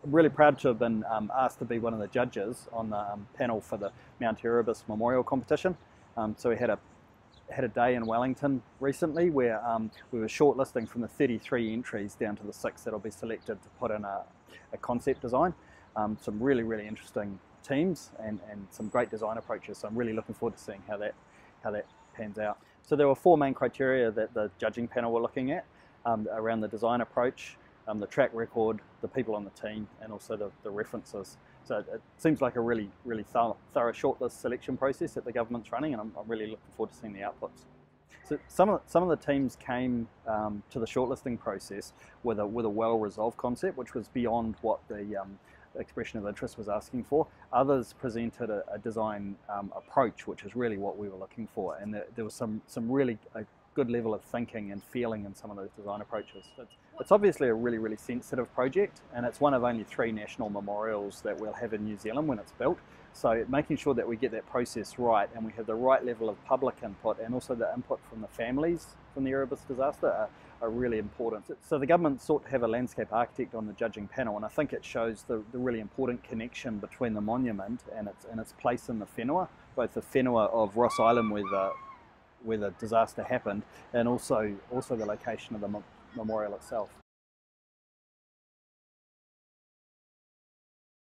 really proud to have been asked to be one of the judges on the panel for the Mount Erebus Memorial competition. So we had a day in Wellington recently where we were shortlisting from the 33 entries down to the 6 that'll be selected to put in a concept design. Some really interesting teams and some great design approaches. So I'm really looking forward to seeing how that pans out. So there were 4 main criteria that the judging panel were looking at around the design approach, the track record, the people on the team, and also the references. So it seems like a really thorough shortlist selection process that the government's running, and I'm really looking forward to seeing the outputs. So some of the teams came to the shortlisting process with a well-resolved concept, which was beyond what the expression of interest was asking for. Others presented a design approach, which is really what we were looking for, and there was some really good level of thinking and feeling in some of those design approaches. It's obviously a really sensitive project, and it's one of only 3 national memorials that we'll have in New Zealand when it's built. So making sure that we get that process right and we have the right level of public input and also the input from the families from the Erebus disaster are really important. So the government sought to have a landscape architect on the judging panel, and I think it shows the really important connection between the monument and its place in the whenua, both the whenua of Ross Island where the disaster happened, and also the location of the memorial itself.